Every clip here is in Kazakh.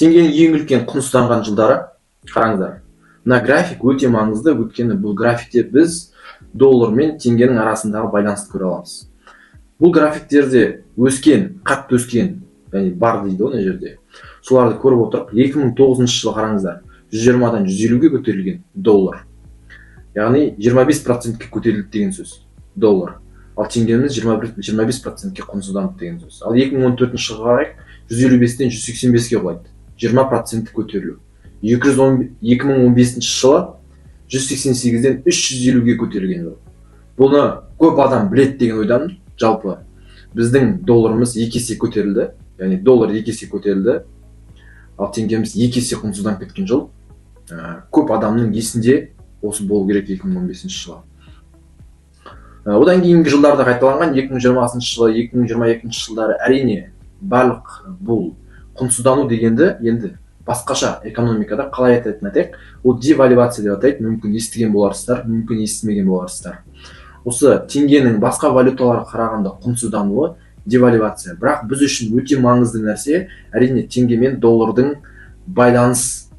Теңгенің ең үлкен құнсызданған жылдары, қараңыздар. Мына график өте маңызды, өйткені бұл графикте біз доллар мен теңгенің арасындағы байланысты көре аламыз. Бұл графиктерде өскен, қатты өскен, яғни бар дейді ғой мына жерде. Соларды көріп отырып, 2009 жылы қараңыздар, 120-дан 150-ге көтерілген доллар. Яғни 25%-ке көтерілді деген сөз, доллар. Ал теңгеміз 25%-ке құнсызданды деген сөз. Ал 2014 жылға қарай 155-тен 185-ге құлайды. 20% көтерілу. 2015 жылы 188-ден 350-ге көтерілген жол. Бұны көп адам білет деген ойдамын. Жалпы біздің долларымыз 2 есе көтерілді, яғни доллар 2 есе көтерілді, ал теңгеміз 2 есе құнсызданып кеткен жол. Көп адамның есінде осы болу керек 2015 жылы. Одан кейінгі жылдарда қайталанған 2020 жылы, 2022 жылдары әрине барлық бұл құнсыздану дегенді енді басқаша экономикада қалай айтатын айтайық, ол девальвация деп атайды. Мүмкін естіген боларсыздар, мүмкін естімеген боларсыздар. Осы теңгенің басқа валюталарға қарағанда құнсыздануы девальвация. Бірақ біз үшін өте маңызды нәрсе, әрине теңге мен доллардың байланыс,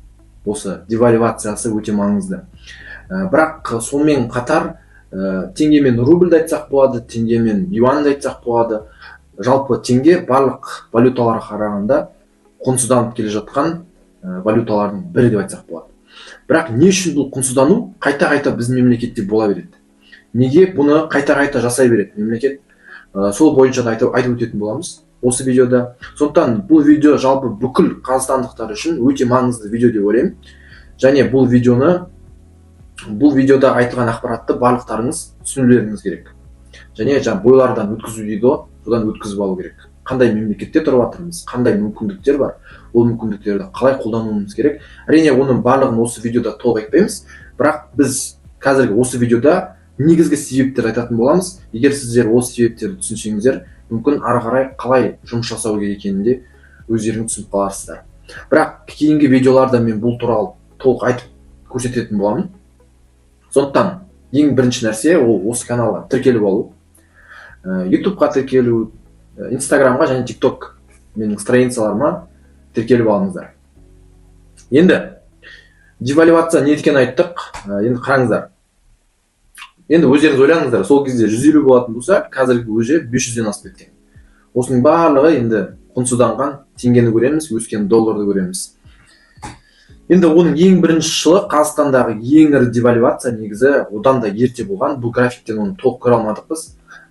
осы девальвациясы өте маңызды. Бірақ сонымен қатар теңге мен рубльді айтсақ болады, теңге мен юаньді айтсақ болады. Жалпы теңге барлық валюталарға қарағанда құнсызданып келе жатқан валюталардың бірі деп айтсақ болады. Бірақ не үшін бұл құнсыздану қайта-қайта біздің мемлекетте бола береді? Неге бұны қайта-қайта жасай береді мемлекет? Сол бойынша да айтып өтетін боламыз осы видеода. Сондықтан бұл видео жалпы бүкіл қазақстандықтар үшін өте маңызды видео деп ойлаймын. Және бұл видеода айтылған ақпаратты барлықтарыңыз түсінулеріңіз керек. Және бойлардан өткізу дейді ғой, содан өткізіп алу керек. Қандай мемлекетте тұрып жатырмыз, қандай мүмкіндіктер бар, ол мүмкіндіктерді қалай қолдануымыз керек. Әрине оның барлығын осы видеода толық айтпаймыз, бірақ біз қазіргі осы видеода негізгі себептерді айтатын боламыз. Егер сіздер осы себептерді түсінсеңіздер, мүмкін ары қарай қалай жұмыс жасау керек екенін де өздеріңіз түсініп қаларсыздар. Бірақ кейінгі видеоларда мен бұл туралы толық айтып көрсететін боламын. Сондықтан ең бірінші нәрсе ол осы каналға тіркеліп алу, YouTube-ға тіркелу, Instagram-ға және TikTok менің страницаларыма тіркеліп алыңыздар. Енді девальвация не екенін айттық. Енді қараңыздар. Енді өздеріңіз ойлаңыздар, сол кезде 150 болатын болса, қазіргі өзі 500-ден асып кеткен. Осының барлығы енді құнсызданған теңгені көреміз, өскен долларды көреміз. Енді оның ең бірінші жылы Қазақстандағы ең ірі девальвация негізі одан да ерте болған. Бұл графиктен оны толық көре алмадық біз.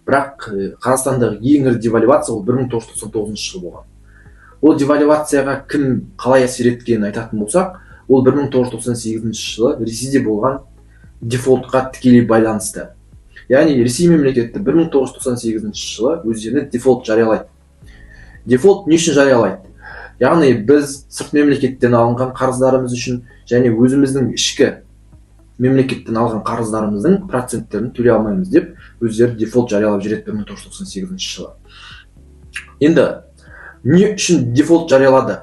Бірақ Қазақстандағы ең ірі девальвация ол 1999 жылы болған. Ол девальвацияға кім қалай әсер еткенін айтатын болсақ, ол 1998 жылы Ресейде болған дефолтқа тікелей байланысты. Яғни Ресей мемлекеті 1998 жылы өздеріне дефолт жариялайды. Дефолт не үшін жариялайды? Яғни біз сырт мемлекеттен алынған қарыздарымыз үшін және өзіміздің ішкі мемлекеттен алған қарыздарымыздың проценттерін төлей алмаймыз деп өздері дефолт жариялап жүреді 1998 жылы. Енді не үшін дефолт жариялады?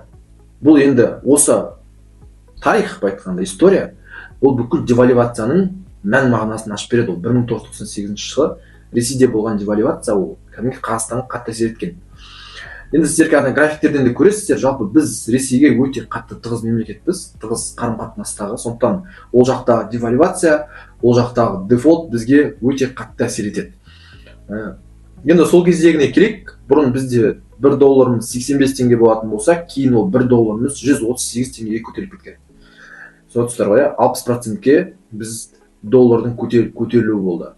Бұл енді осы тарих айтқанда история, ол бүкіл девальвацияның мән мағынасын ашып береді. Ол 1998 жылы Ресейде болған девальвация ол кәдімгі Қазақстанға қатты әсер еткен. Енді сіздер қазір графиктерден де көресіздер, жалпы біз Ресейге өте қатты тығыз мемлекетпіз, тығыз қарым-қатынастағы. Сондықтан ол жақтағы девальвация, ол жақтағы дефолт бізге өте қатты әсер етеді. Енді сол кездегіне келейік. Бұрын бізде 1 долларымыз 85 теңге болатын болса, кейін ол 1 долларымыз 138 теңгеге көтеріліп кеткен. Соғыстар ғой, 60%-ке біз доллардың көтерілуі болды.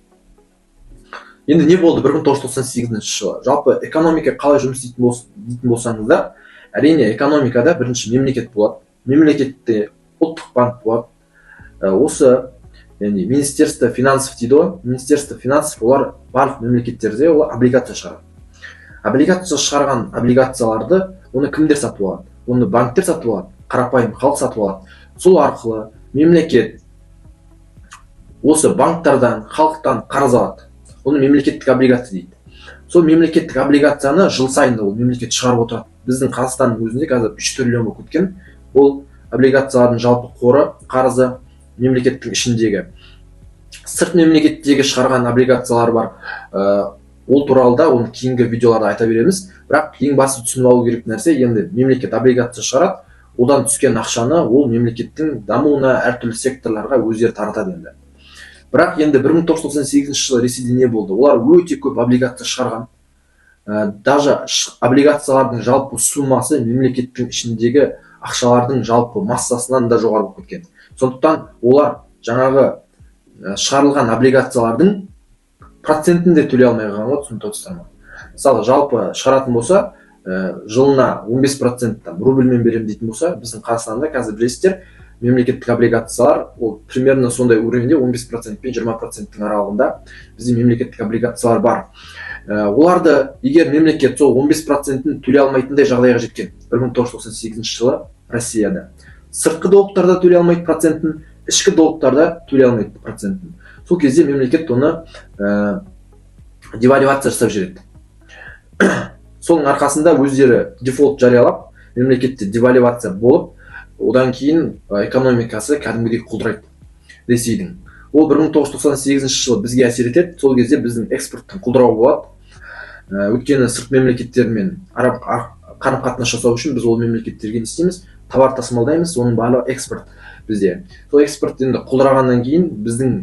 Енді не болды 1998 жылы? Жалпы экономика қалай жұмыс дейтін болсаңыздар, әрине экономикада бірінші мемлекет болады. Мемлекетте ұлттық банк болады. Осы Министерство финансов дейді ғой. Министерство финансов олар барлық мемлекеттерде олар облигация шығарады. Облигация шығарған облигацияларды оны кімдер сатып алады? Оны банктер сатып алады, қарапайым халық сатып алады. Сол арқылы мемлекет осы банктардан, халықтан қарыз алады. Оны мемлекеттік облигация дейді. Сол мемлекеттік облигацияны жыл сайын ол мемлекет шығарып отырады. Біздің Қазақстанның өзінде қазір 3 триллион болып кеткен. Ол облигациялардың жалпы қоры, қарызы мемлекеттің ішіндегі. Сырт мемлекеттегі шығарған облигациялар бар. Ол туралы да оны кейінгі видеоларда айта береміз. Бірақ ең басты түсініп алу керек нәрсе, енді мемлекет облигация шығарады. одан түскен ақшаны ол мемлекеттің дамуына, әртүрлі секторларға өздері таратады енді. Бірақ енді 1998 жылы Ресейде не болды? Олар өте көп облигация шығарған. Даже облигациялардың жалпы суммасы мемлекеттің ішіндегі ақшалардың жалпы массасынан да жоғары болып кеткен. Сондықтан олар жаңағы шығарылған облигациялардың процентін де төлей алмай қалған ғой, түсініп тұрсыздар ма? Мысалы, жалпы шығаратын болса, жылына 15% рубльмен берем дейтін болса, біздің Қазақстанда қазір білесіздер, мемлекеттік облигациялар ол примерно сондай уровенде 15% пен 20% аралығында бізде мемлекеттік облигациялар бар. Оларды егер мемлекет сол 15%-ін төлей алмайтындай жағдайға жеткен 1998 жылы Россияда. Сыртқы долгтарда төлей алмайды процентін, ішкі долгтарда төлей алмайды процентін. Сол кезде мемлекет оны девальвация жасап жібереді. Соның арқасында өздері дефолт жариялап, мемлекетте девальвация болып, одан кейін экономикасы кәдімгідей құлдырайды Ресейдің. Ол 1998 жылы бізге әсер етеді. Сол кезде біздің экспорттың құлдырауы болады. Өйткені сырт мемлекеттермен қарым-қатынас жасау үшін біз ол мемлекеттерге не істейміз? Товар тасымалдаймыз, оның барлығы экспорт бізде. Сол экспорт енді құлдырағаннан кейін біздің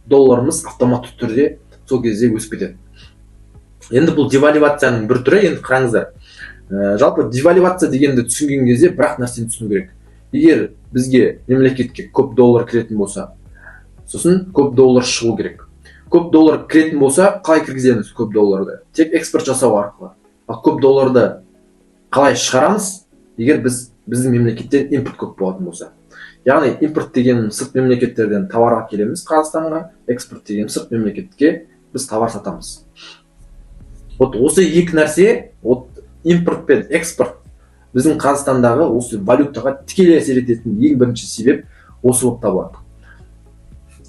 долларымыз автоматты түрде сол кезде өсіп кетеді. Енді бұл девальвацияның бір түрі. Енді қараңыздар, жалпы девальвация дегенді түсінген кезде бірақ нәрсені түсіну керек. Егер бізге мемлекетке көп доллар кіретін болса, сосын көп доллар шығу керек. Көп доллар кіретін болса, қалай кіргіземіз көп долларды? Тек экспорт жасау арқылы. Ал көп долларды қалай шығарамыз? Егер біздің мемлекеттен импорт көп болатын болса. Яғни импорт деген сырт мемлекеттерден товар әкелеміз Қазақстанға, экспорт деген сырт мемлекетке біз товар сатамыз. Осы екі нәрсе, импорт пен экспорт біздің Қазақстандағы осы валютаға тікелей әсер ететін ең бірінші себеп осы болып табылады.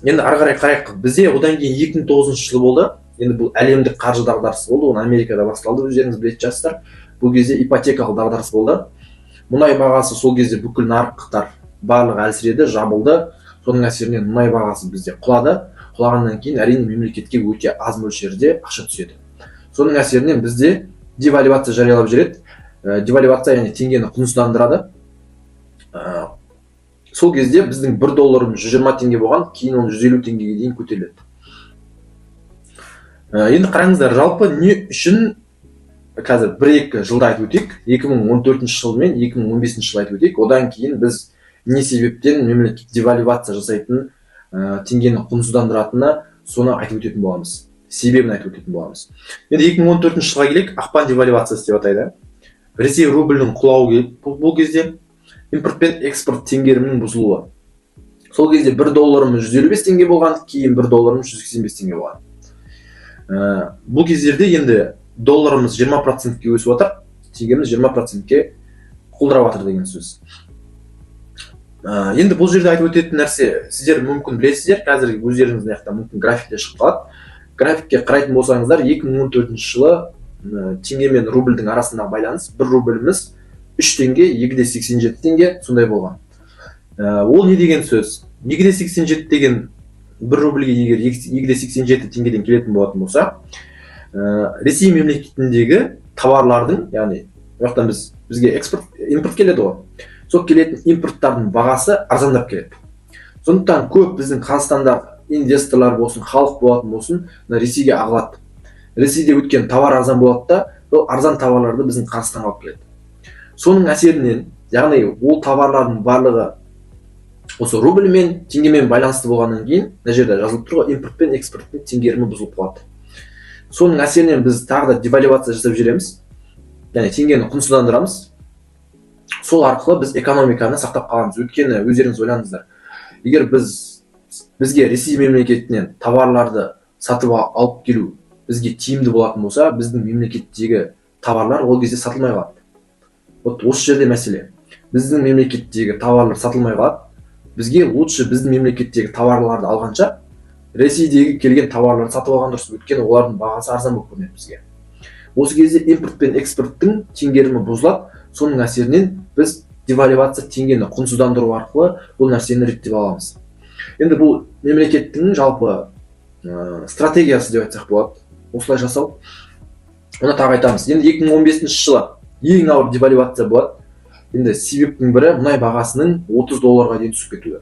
Енді ары қарай қарайық. Бізде одан кейін 2009 жылы болды. Енді бұл әлемдік қаржы дағдарысы болды. Оны Америкада басталды, өздеріңіз білетін шығарсыздар. Бұл кезде ипотекалық дағдарыс болды. Мұнай бағасы сол кезде бүкіл нарықтар барлығы әлсіреді, жабылды. Соның әсерінен мұнай бағасы бізде құлады. Құлағаннан кейін әрине мемлекетке өте аз мөлшерде ақша түседі. Соның әсерінен бізде девальвация жариялап жүреді. Девальвация яғни теңгені құнсыздандырады. Сол кезде біздің 1 долларымыз 120 теңге болған, кейін оны 150 теңгеге дейін көтеріледі. Енді қараңыздар, жалпы не үшін қазір 1-2 жылда айтып өтейік, 2014 жыл мен 2015 жыл айтып өтейік. Одан кейін біз не себептен мемлекет девальвация жасайтын, теңгені құнсыздандыратынына соны айтып өтетін боламыз. Себебін айтып өтетін боламыз. Енді 2014 жылға келейік, ақпан девальвациясы деп атайды. Ресей рубльдің құлауы келіп, бұл кезде импорт пен экспорт теңгерімінің бұзылуы. Сол кезде 1 долларымыз 155 теңге болған, кейін 1 долларымыз 185 теңге болған. Бұл кездерде енді долларымыз 20%-ке өсіп отыр, теңгеміз 20%-ке құлдырап отыр деген сөз. Енді бұл жерде айтып өтетін нәрсе, сіздер мүмкін білесіздер, қазір өздеріңіз мына мүмкін графикте шығып қалады. Графикке қарайтын болсаңыздар, 2014 жылы теңге мен рубльдің арасындағы байланыс 1 рубльіміз 3 теңге, 2,87 теңге сондай болған. Ол не деген сөз? 2,87 деген 1 рубльге егер 2,87 теңгеден келетін болатын болса, Ресей мемлекетіндегі товарлардың, яғни ояқтан бізге импорт келеді ғой. Сол келетін импорттардың бағасы арзандап келеді. Сондықтан көп біздің Қазақстанда инвесторлар болсын, халық болатын болсын, Ресейге ағылады. Ресейде өткен товар арзан болады да, ол арзан товарларды біздің Қазақстанға алып келеді. Соның әсерінен, яғни ол товарлардың барлығы осы рубль мен теңгемен байланысты болғаннан кейін, мына жерде жазылып тұр ғой, импорт пен экспорттың теңгерімі бұзылып қалады. Соның әсерінен біз тағы да девальвация жасап жүреміз, яғни теңгені құнсыздандырамыз. Сол арқылы біз экономиканы сақтап қаламыз. Өйткені өздеріңіз ойлаңыздар, егер бізге Ресей мемлекетінен товарларды сатып алып келу бізге тиімді болатын болса, біздің мемлекеттегі товарлар ол кезде сатылмай қалады. Осы жерде мәселе. Біздің мемлекеттегі товарлар сатылмай қалады. Бізге лучше біздің мемлекеттегі товарларды алғанша Ресейдегі келген товарларды сатып алған дұрыс. Өйткені олардың бағасы арзан болып көрінеді бізге. Осы кезде импорт пен экспорттың теңгерімі бұзылады. Соның әсерінен біз девальвация теңгені құнсыздандыру арқылы бұл нәрсені реттеп аламыз. Енді бұл мемлекеттің жалпы стратегиясы деп айтсақ болады. Осылай жасау. Оны тағы айтамыз. Енді 2015 жылы ең ауыр девальвация болады. Енді себептің бірі мұнай бағасының $30 дейін түсіп кетуі.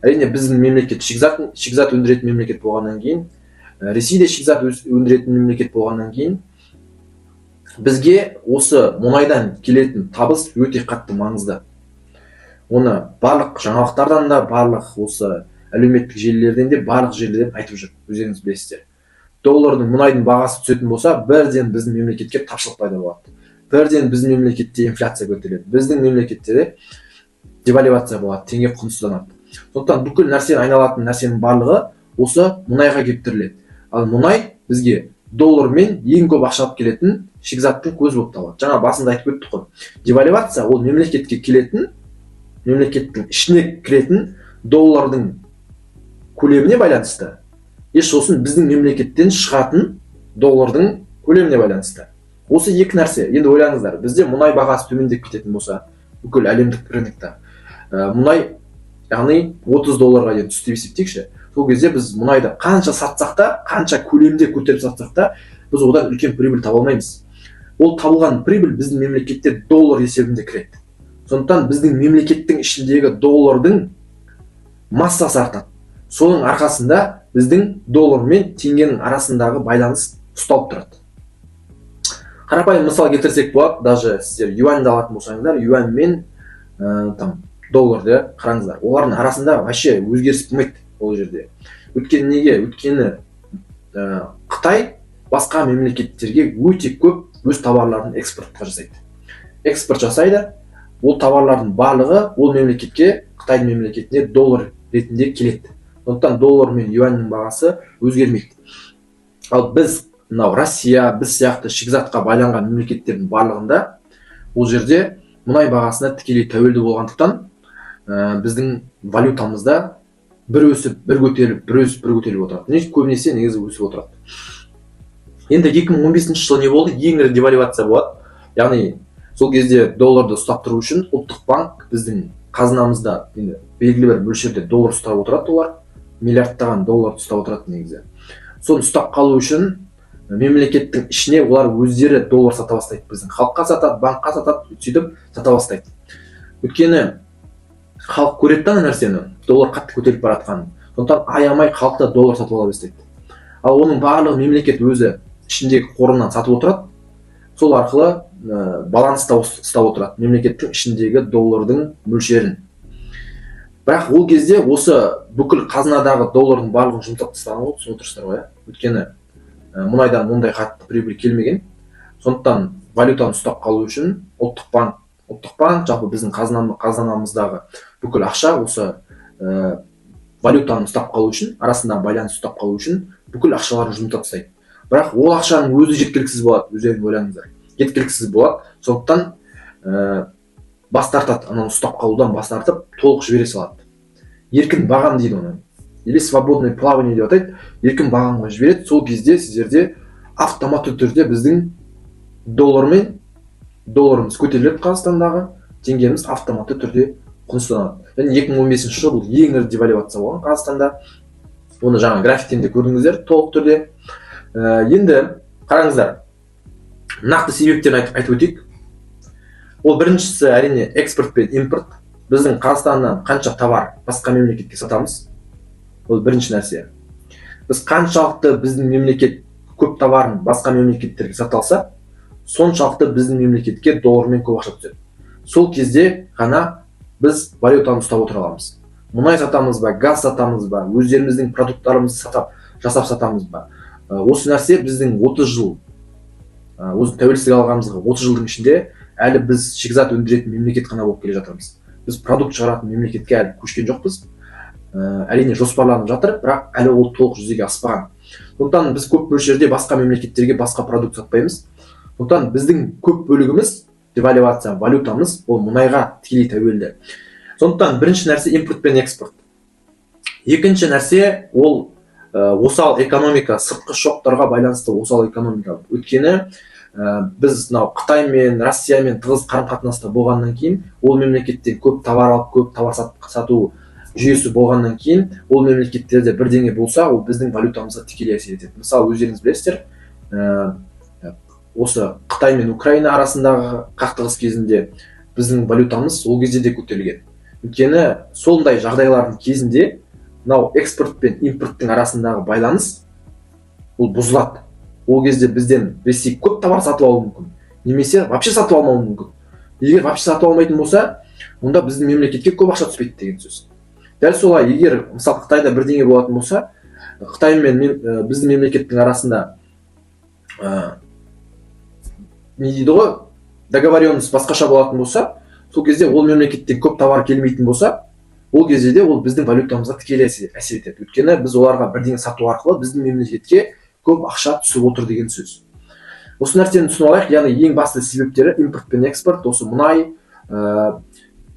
Әрине біздің мемлекет шикізат өндіретін мемлекет болғаннан кейін, Ресей де шикізат өндіретін мемлекет болғаннан кейін, бізге осы мұнайдан келетін табыс өте қатты маңызды. Оны барлық жаңалықтардан да, барлық осы әлеуметтік желілерден де, барлық жерлерден айтып жүр, өздеріңіз білесіздер. Доллардың, мұнайдың бағасы түсетін болса, бірден біздің мемлекетке тапшылық пайда болады. Бірден біздің мемлекетте инфляция көтеріледі. Біздің мемлекетте девальвация болады, теңге құнсызданады. Сондықтан бүкіл нәрсені айналатын нәрсенің барлығы осы мұнайға кептіріледі. Ал мұнай бізге доллармен ең көп ақша алып келетін шикізаттың көзі болып табылады. Жаңа басында айтып өттік қой. Девальвация ол мемлекетке келетін, мемлекеттің ішіне кіретін доллардың көлеміне байланысты. Сосын біздің мемлекеттен шығатын доллардың көлеміне байланысты. Осы екі нәрсе. Енді ойлаңыздар, бізде мұнай бағасы төмендеп кететін болса, бүкіл әлемдік рынокта мұнай, яғни $30 дейін түсті деп есептейікші. Сол кезде біз мұнайды қанша сатсақ та, қанша көлемде көтеріп сатсақ та, біз одан үлкен прибыль таба алмаймыз. Ол табылған прибыль біздің мемлекетте доллар есебінде кіреді. Сондықтан біздің мемлекеттің ішіндегі доллардың массасы артады. Соның арқасында біздің доллар мен теңгенің арасындағы байланыс ұсталып тұрады. Қарапайым мысал келтірсек болады, даже сіздер юаньды алатын болсаңыздар, юань мен долларды қараңыздар. Олардың арасында вообще өзгеріс болмайды ол жерде. Өйткені неге? Өйткені Қытай басқа мемлекеттерге өте көп өз товарларын экспортқа жасайды. Экспорт жасайды, ол товарлардың барлығы ол мемлекетке, Қытайдың мемлекетіне доллар ретінде келеді. Сондықтан доллар мен юаньның бағасы өзгермейді. Ал біз, Россия, біз сияқты шикізатқа байланған мемлекеттердің барлығында ол жерде мұнай бағасына тікелей тәуелді болғандықтан біздің валютамызда бір өсіп, бір көтеріліп, бір өсіп, бір көтеріліп отырады. Көбінесе негізі өсіп отырады. Енді 2015 жылы не болды? Ең ірі девальвация болады. Яғни сол кезде долларды ұстап тұру үшін ұлттық банк біздің қазынамызда енді белгілі бір мөлшерде доллар ұстап отырады, олар миллиардтаған доллар ұстап отырады негізі. Соны ұстап қалу үшін мемлекеттің ішіне олар өздері доллар сата бастайды. Біздің халыққа сатады, банкқа сатады, сөйтіп сата бастайды. Өйткені халық көреді ана нәрсені, доллар қатты көтеріліп бара жатқанын. Сондықтан аямай халықта доллар сатып ала бастайды. Ал оның барлығы мемлекет өзі ішіндегі қорынан сатып отырады. Сол арқылы баланста ұстап отырады, мемлекеттің ішіндегі доллардың мөлшерін. Бірақ ол кезде осы бүкіл қазынадағы доллардың барлығын жұмсап тастаған ғой, түсініп отырсыздар ғой. Өйткені мұнайдан мұндай қатты прибыль келмеген. Сондықтан валютаны ұстап қалу үшін ұлттық банк жалпы біздің қазынамыздағы бүкіл ақша осы валютаны ұстап қалу үшін, арасындағы байланыс ұстап қалу үшін бүкіл ақшаларын жұмсап тастайды. Бірақ ол ақшаның өзі жеткіліксіз болады, өздеріңіз ойлаңыздар. Жеткіліксіз болады. Сондықтан бас тартады, ананы ұстап қалудан бас тартып, толық жібере салады. Еркін бағам дейді оны. Или свободное плавание деп атайды. Еркін бағамға жібереді. Сол кезде сіздерде автоматты түрде біздің долларымыз көтеріледі, Қазақстандағы теңгеміз автоматты түрде құнсызданады. Және 2015 жыл бұл ең ірі девальвация болған Қазақстанда. Оны жаңа графиктен де көрдіңіздер толық түрде. Енді қараңыздар, нақты себептерін айтып өтейік. Ол біріншісі әрине экспорт пен импорт. Біздің Қазақстаннан қанша товар басқа мемлекетке сатамыз? Ол бірінші нәрсе. Біз қаншалықты біздің мемлекет көп товарын басқа мемлекеттерге саталса, соншалықты біздің мемлекетке доллармен көп ақша түседі. Сол кезде ғана біз валютаны ұстап отыра аламыз. Мұнай сатамыз ба, газ сатамыз ба, өздеріміздің продукттарымызды жасап сатамыз ба. Осы нәрсе біздің 30 жыл, өзі тәуелсіздік алғанымызға 30 жылдың ішінде әлі біз шикізат өндіретін мемлекет қана болып келе жатырмыз. Біз продукт шығаратын мемлекетке әлі көшкен жоқпыз. Әрине жоспарланып жатыр, бірақ әлі ол толық жүзеге аспаған. Сондықтан біз көп мөлшерде басқа мемлекеттерге басқа продукт сатпаймыз. Сондықтан біздің көп бөлігіміз, девальвация, валютамыз ол мұнайға тікелей тәуелді. Сондықтан бірінші нәрсе импорт пен экспорт. Екінші нәрсе ол осал экономика, сыртқы шоктарға байланысты осал экономика. Өйткені біз Қытай мен Россиямен тығыз қарым-қатынаста болғаннан кейін, ол мемлекеттен көп товар алып, көп товар сату жүйесі болғаннан кейін, ол мемлекеттерде бірдеңе болса, ол біздің валютамызға тікелей әсер етеді. Мысалы, өздеріңіз білесіздер, осы Қытай мен Украина арасындағы қақтығыс кезінде біздің валютамыз ол кезде де көтерілген. Өйткені сондай жағдайлардың кезінде мынау экспорт пен импорттың арасындағы байланыс ол бұзылады. Ол кезде бізден Ресей көп товар сатып алуы мүмкін, немесе вообще сатып алмауы мүмкін. Егер вообще сатып алмайтын болса, онда біздің мемлекетке көп ақша түспейді деген сөз. Дәл солай, егер мысалы Қытайда бірдеңе болатын болса, Қытай мен біздің мемлекеттің арасында не дейді ғой, договоренность басқаша болатын болса, сол кезде ол мемлекеттен көп товар келмейтін болса, ол кезде де ол біздің валютамызға тікелей әсер етеді. Өйткені біз оларға бірдеңе сату арқылы біздің мемлекетке көп ақша түсіп отыр деген сөз. Осы нәрсені түсініп алайық. Яғни ең басты себептері импорт пен экспорт, осы мұнай,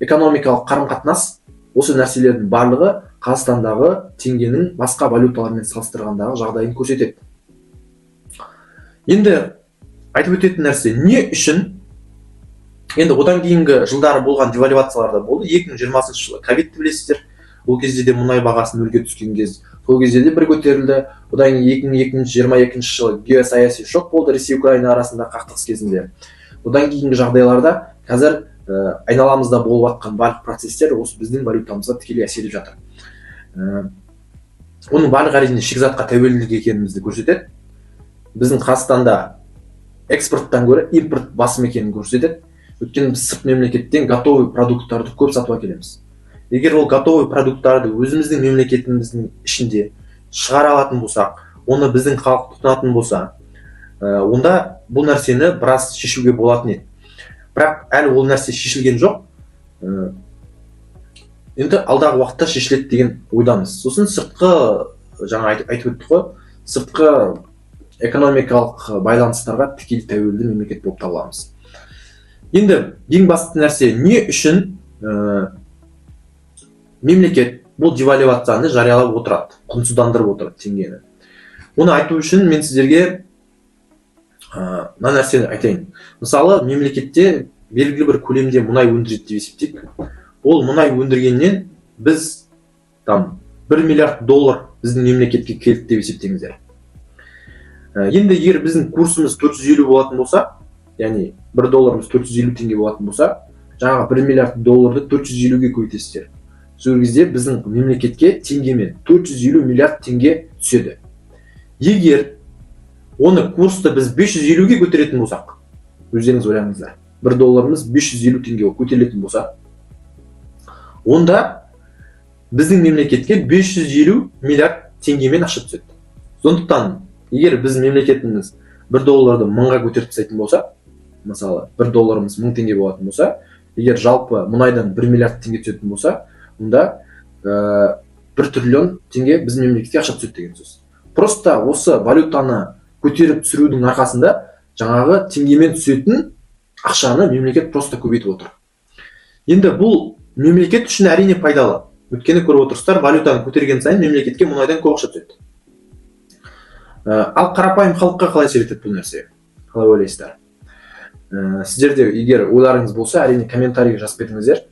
экономикалық қарым-қатынас, осы нәрселердің барлығы Қазақстандағы теңгенің басқа валюталармен салыстырғандағы жағдайын көрсетеді. Енді айтып өтетін нәрсе, не үшін? Енді одан кейінгі жылдары болған девальвациялар да болды. 2020 жылы ковидті білесіздер. Ол кезде де мұнай бағасы нөлге түскен кез. Сол кезде де бір көтерілді. Одан кейін 2022 жылы геосаяси шок болды Ресей Украина арасында қақтығыс кезінде. Одан кейінгі жағдайларда қазір айналамызда болып жатқан барлық процестер осы біздің валютамызға тікелей әсер етіп жатыр. Оның барлығы әрине шикізатқа тәуелділік екенімізді көрсетеді. Біздің Қазақстанда экспорттан гөрі импорт басым екенін көрсетеді. Өйткені біз сырт мемлекеттен готовый продукттарды көп сатып әкелеміз. Егер ол готовый продукттарды өзіміздің мемлекетіміздің ішінде шығара алатын болсақ, оны біздің халық тұтынатын болса, онда бұл нәрсені біраз шешуге болатын еді. Бірақ әлі ол нәрсе шешілген жоқ. Енді алдағы уақытта шешіледі деген ойдамыз. Сосын сыртқы, жаңа айтып өттік қой, сыртқы экономикалық байланыстарға тікелей тәуелді мемлекет болып табыламыз. Енді ең басты нәрсе, не үшін мемлекет бұл девальвацияны жариялап отырады, құнсыздандырып отырады теңгені. Оны айту үшін мен сіздерге мына нәрсені айтайын. Мысалы, мемлекетте белгілі бір көлемде мұнай өндіреді деп есептейік. Ол мұнай өндіргеннен біз $1 миллиард біздің мемлекетке келді деп есептеңіздер. Енді егер біздің курсымыз 450 болатын болса, яғни $1 450 теңге болатын болса, жаңағы $1 миллиард 450-ге көбейтесіздер. Сол кезде біздің мемлекетке теңгемен 450 миллиард теңге түседі. Егер оны курсты біз 550-ге көтеретін болсақ, өздеріңіз ойлаңыздар, $1 550 теңге көтерілетін болса, онда біздің мемлекетке 550 миллиард теңгемен ақша түседі. Сондықтан, егер біздің мемлекетіміз $1-ды 1000-ға көтеріп тастайтын болса, мысалы, $1 1000 теңге болатын болса, егер жалпы мұнайдан 1 миллиард теңге түсетін болса, онда 1 триллион теңге біздің мемлекетке ақша түседі деген сөз. Просто осы валютаны көтеріп түсірудің арқасында жаңағы теңгемен түсетін ақшаны мемлекет просто көбейтіп отыр. Енді бұл мемлекет үшін әрине пайдалы. Өйткені көріп отырсыздар, валютаны көтерген сайын мемлекетке мұнайдан көп ақша түседі. Ал қарапайым халыққа қалай әсер етеді бұл нәрсе? Қалай ойлайсыздар? Сіздерде егер ойларыңыз болса, әрине комментарийге жазып кетіңіздер.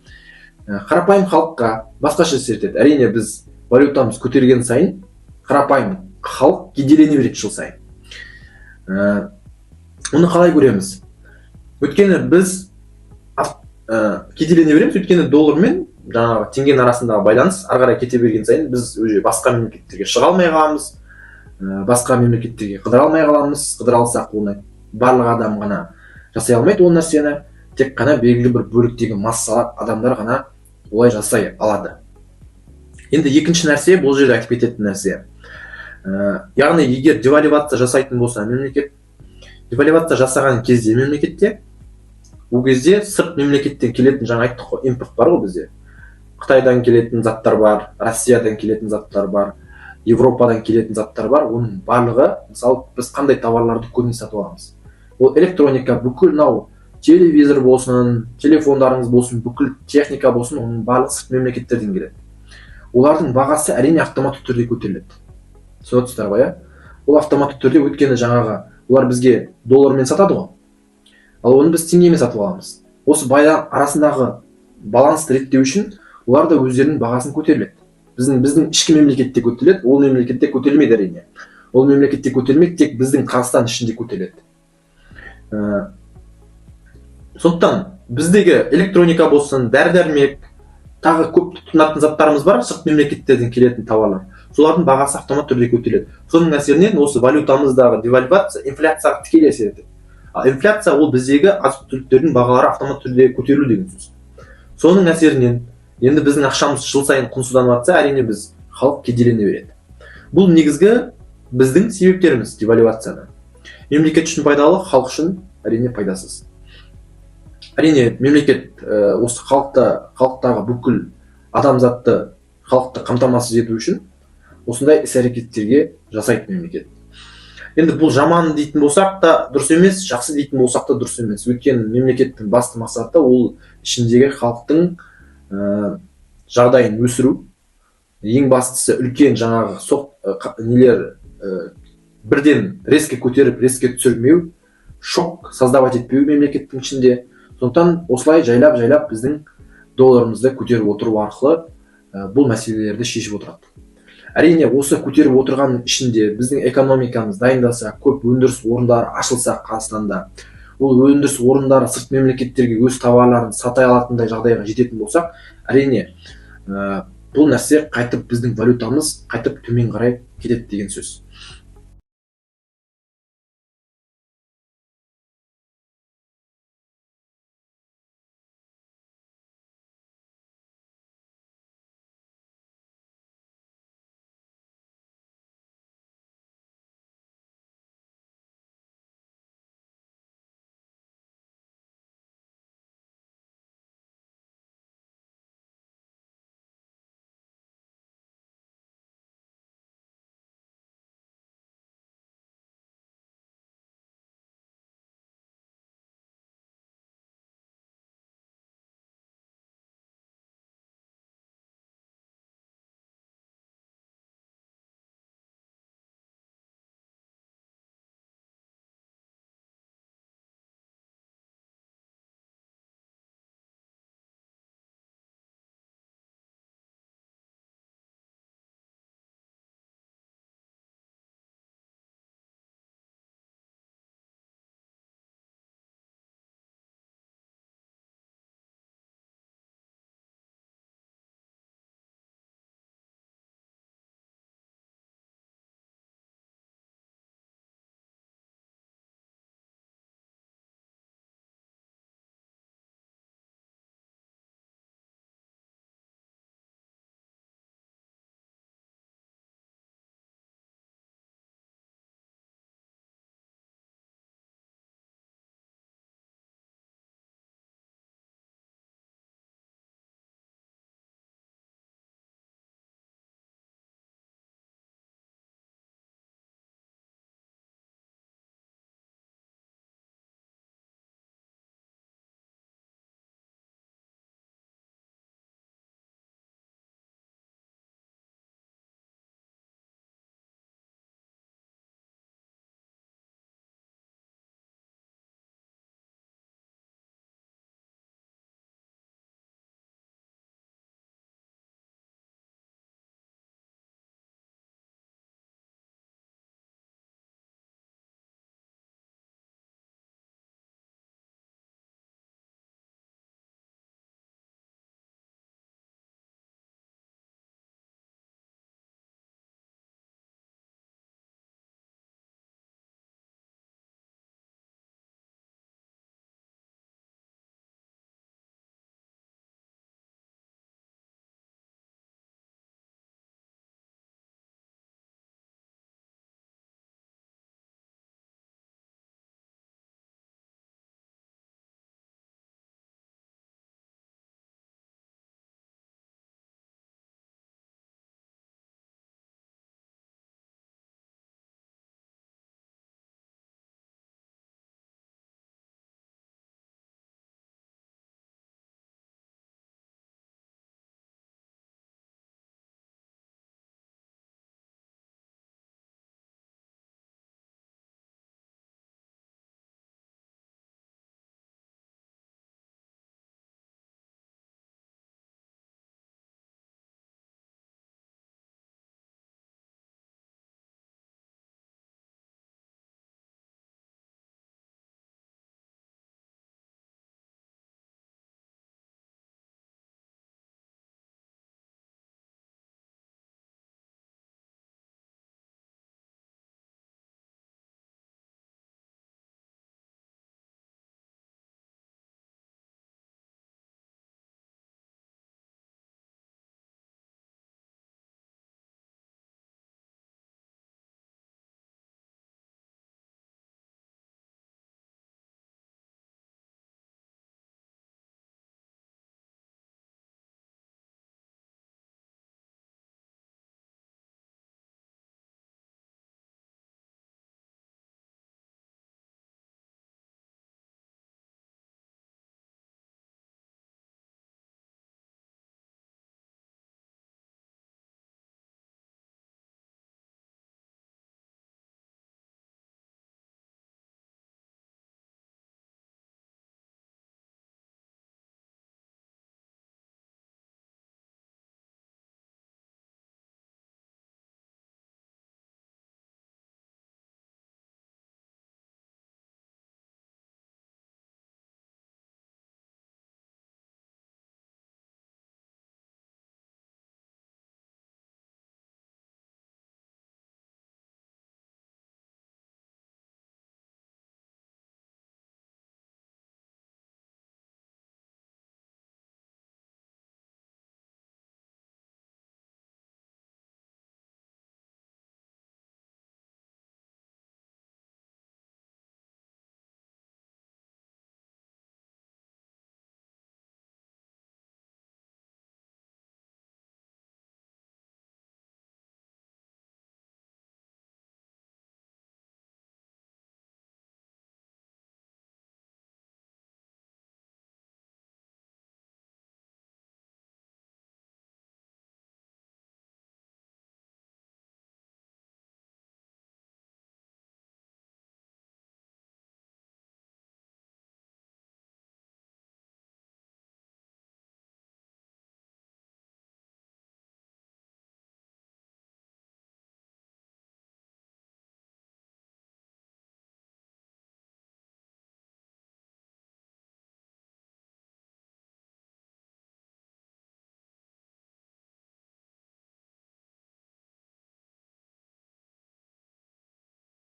Қарапайым халыққа басқаша әсер етеді. Әрине біз валютамыз көтерген сайын қарапайым халық кедейлене береді жыл сайын. Оны қалай көреміз? Өйткені біз кедейлене береміз, өйткені доллар мен жаңағы теңгенің арасындағы байланыс ары қарай кете берген сайын біз уже басқа мемлекеттерге шыға алмай қаламыз, басқа мемлекеттерге қыдыра алмай қаламыз. Қыдыра алсақ, оны барлық адам ғана жасай алмайды ол нәрсені, тек қана белгілі бір бөліктегі массалар адамдар ғана олай жасай алады. Енді екінші нәрсе, бұл жерде айтып кететін нәрсе. Яғни егер девальвация жасайтын болса мемлекет, девальвация жасаған кезде мемлекетте, ол кезде сырт мемлекеттен келетін, жаңа айттық қой, импорт бар ғой бізде. Қытайдан келетін заттар бар, Россиядан келетін заттар бар, Европадан келетін заттар бар. Оның барлығы, мысалы, біз қандай товарларды көбіне сатып аламыз? Ол электроника, бүкіл телевизор болсын, телефондарыңыз болсын, бүкіл техника болсын, оның барлығы сырт мемлекеттерден келеді. Олардың бағасы әрине автоматты түрде көтеріледі. Түсінесіздер ғой, ол автоматты түрде, өйткені жаңағы олар бізге доллармен сатады ғой. Ал оны біз теңгемен сатып аламыз. Осы арасындағы балансты реттеу үшін олар да өздерінің бағасын көтеріледі. Біздің ішкі мемлекетте көтеріледі, ол мемлекетте көтерілмейді әрине. Ол мемлекетте көтерілмейді, тек біздің Қазақстан ішінде көтеріледі. Сондықтан біздегі электроника болсын, дәрі-дәрмек, тағы көп тұтынатын заттарымыз бар, сырт мемлекеттерден келетін тауарлар. Солардың бағасы автомат түрде көтеріледі. Соның әсерінен осы валютамыздағы девальвация, инфляцияға тікелей әсер етеді. Ал инфляция ол біздегі азық-түліктердің бағалары автомат түрде көтерілу деген сөз. Соның әсерінен енді біздің ақшамыз жыл сайын құнсызданып жатса, әрине біз халық кедейлене береді. Бұл негізгі біздің себептеріміз девальвацияда. Мемлекет үшін пайдалы, халық үшін әрине пайдасыз. Әрине мемлекет осы халықтағы бүкіл адамзатты, халықты қамтамасыз ету үшін осындай іс-әрекеттерге жасайды мемлекет. Енді бұл жаман дейтін болсақ та дұрыс емес, жақсы дейтін болсақ та дұрыс емес. Өйткені мемлекеттің басты мақсаты ол ішіндегі халықтың жағдайын өсіру. Ең бастысы үлкен жаңағы бірден резко көтеріп, резко түсірмеу, шок создавать етпеу мемлекеттің ішінде. Сондықтан осылай жайлап біздің долларымызды көтеріп отыру арқылы бұл мәселелерді шешіп отырады. Әрине осы көтеріп отырған ішінде біздің экономикамыз дайындаса, көп өндіріс орындары ашылса Қазақстанда, ол өндіріс орындары сырт мемлекеттерге өз тауарларын сатай алатындай жағдайға жететін болсақ, әрине бұл нәрсе қайтып біздің валютамыз қайтып төмен қарай кетеді деген сөз.